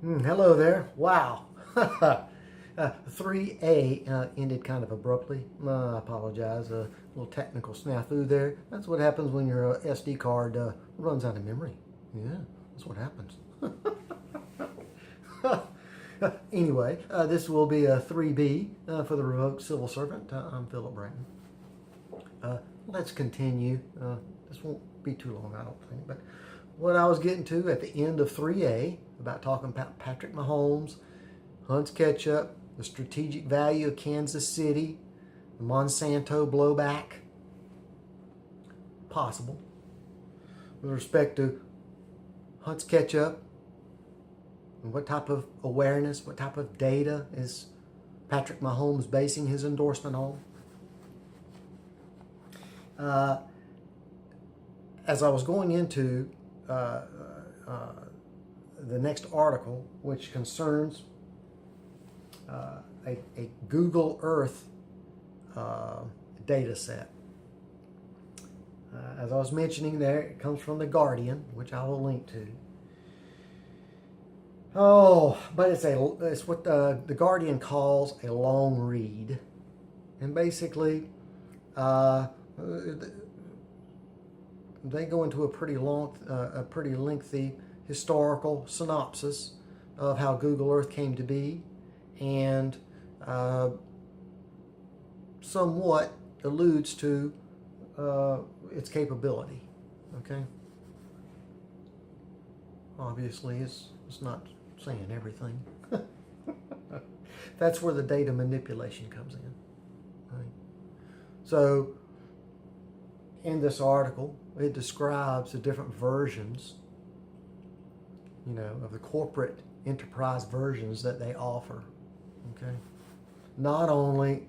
Hello there. Wow. 3A ended kind of abruptly. I apologize. A little technical snafu there. That's what happens when your SD card runs out of memory. Yeah, that's what happens. Anyway, this will be a 3B for the Revoked Civil Servant. I'm Philip Bratton. Let's continue. This won't be too long, I don't think. But what I was getting to at the end of 3A, about talking about Patrick Mahomes, Hunt's Ketchup, the strategic value of Kansas City, the Monsanto blowback, possible. With respect to Hunt's Ketchup, and what type of awareness, what type of data is Patrick Mahomes basing his endorsement on? As I was going into the next article, which concerns a Google Earth data set. As I was mentioning there, it comes from The Guardian, which I will link to. Oh, but it's what the Guardian calls a long read. And basically, they go into a pretty lengthy historical synopsis of how Google Earth came to be, and somewhat alludes to its capability. Okay. Obviously, it's not saying everything. That's where the data manipulation comes in. Right? So, in this article, it describes the different versions, of the corporate enterprise versions that they offer. Okay, not only,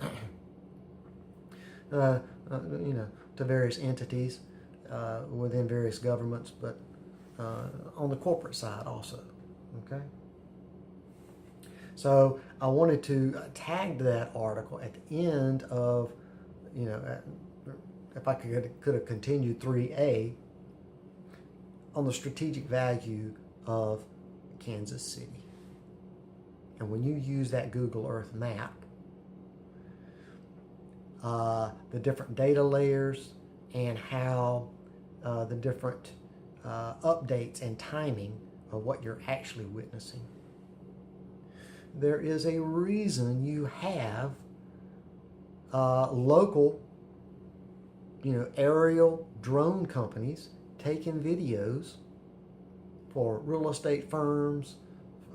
to various entities within various governments, but on the corporate side also. Okay. So I wanted to tag that article at the end of, if I could have continued 3A on the strategic value of Kansas City. And when you use that Google Earth map, the different data layers and how the different updates and timing of what you're actually witnessing. There is a reason you have local, aerial drone companies taking videos for real estate firms,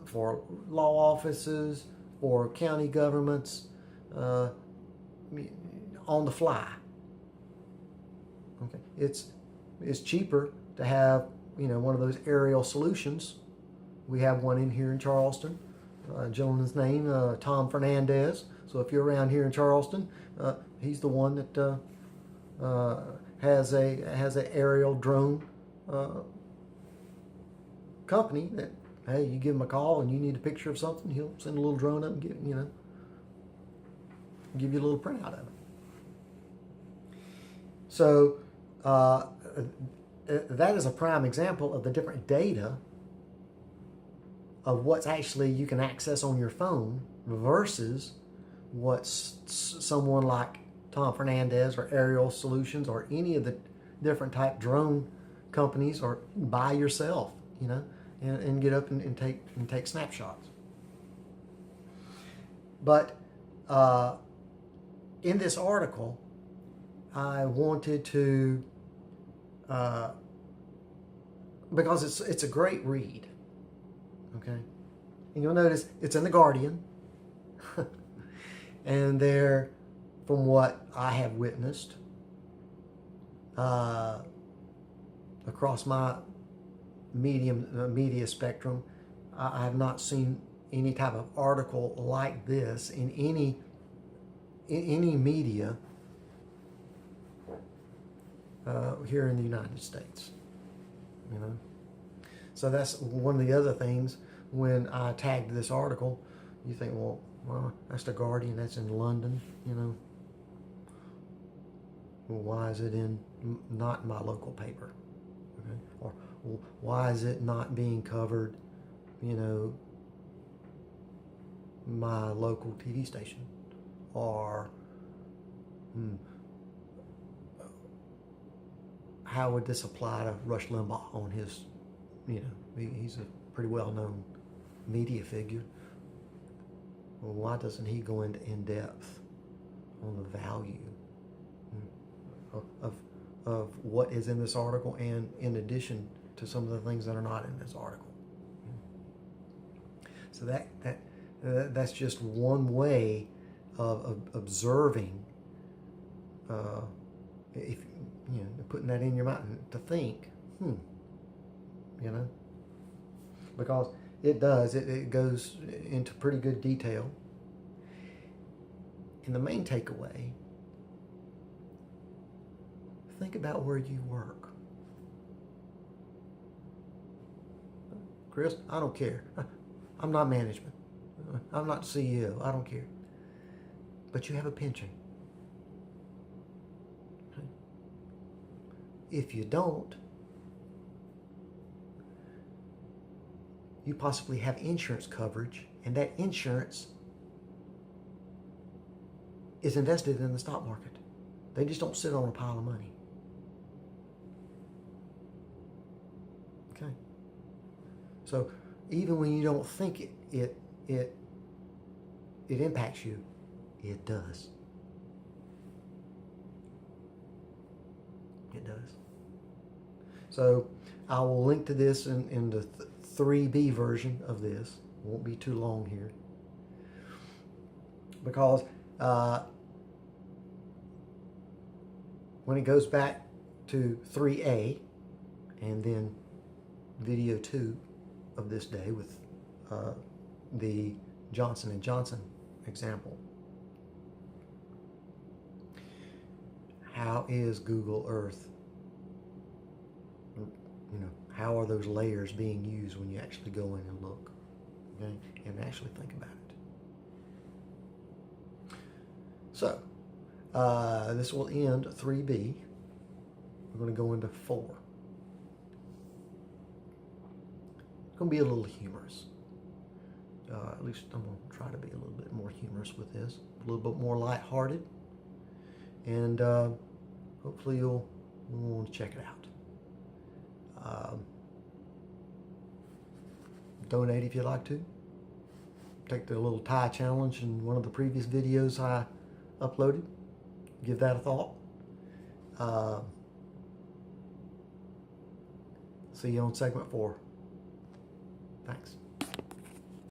for law offices, for county governments, on the fly. Okay, it's cheaper to have one of those aerial solutions. We have one in here in Charleston. A gentleman's name, Tom Fernandez. So if you're around here in Charleston, he's the one that has a aerial drone company that, hey, you give him a call and you need a picture of something, he'll send a little drone up and give you a little printout of it. So that is a prime example of the different data of what's actually you can access on your phone versus what someone like Tom Fernandez or Aerial Solutions or any of the different type drone companies or by yourself, and get up and take snapshots. But in this article, I wanted to, because it's a great read. Okay, and you'll notice it's in The Guardian, and there, from what I have witnessed across my media spectrum, I have not seen any type of article like this in any media here in the United States. So that's one of the other things. When I tagged this article, you think, well, that's The Guardian, that's in London, Well, why is it not in my local paper? Okay? Or why is it not being covered, my local TV station, or how would this apply to Rush Limbaugh on his, he's a pretty well-known media figure. Well, why doesn't he go into in-depth on the value of what is in this article, and in addition to some of the things that are not in this article? So that's just one way of observing, if putting that in your mind to think, because it does. It goes into pretty good detail. And the main takeaway: think about where you work. Chris, I don't care. I'm not management. I'm not CEO. I don't care. But you have a pension. If you don't, you possibly have insurance coverage, and that insurance is invested in the stock market. They just don't sit on a pile of money. Okay? So even when you don't think it impacts you, it does. It does. So I will link to this in the 3B version of this. It won't be too long here, because when it goes back to 3A and then video 2 of this day with the Johnson & Johnson example, how is Google Earth? How are those layers being used when you actually go in and look, okay, and actually think about it? So this will end 3B. We're going to go into 4. It's going to be a little humorous. At least I'm going to try to be a little bit more humorous with this, a little bit more lighthearted, and hopefully you'll want to check it out. Donate if you'd like to. Take the little tie challenge in one of the previous videos I uploaded. Give that a thought. See you on segment 4. Thanks.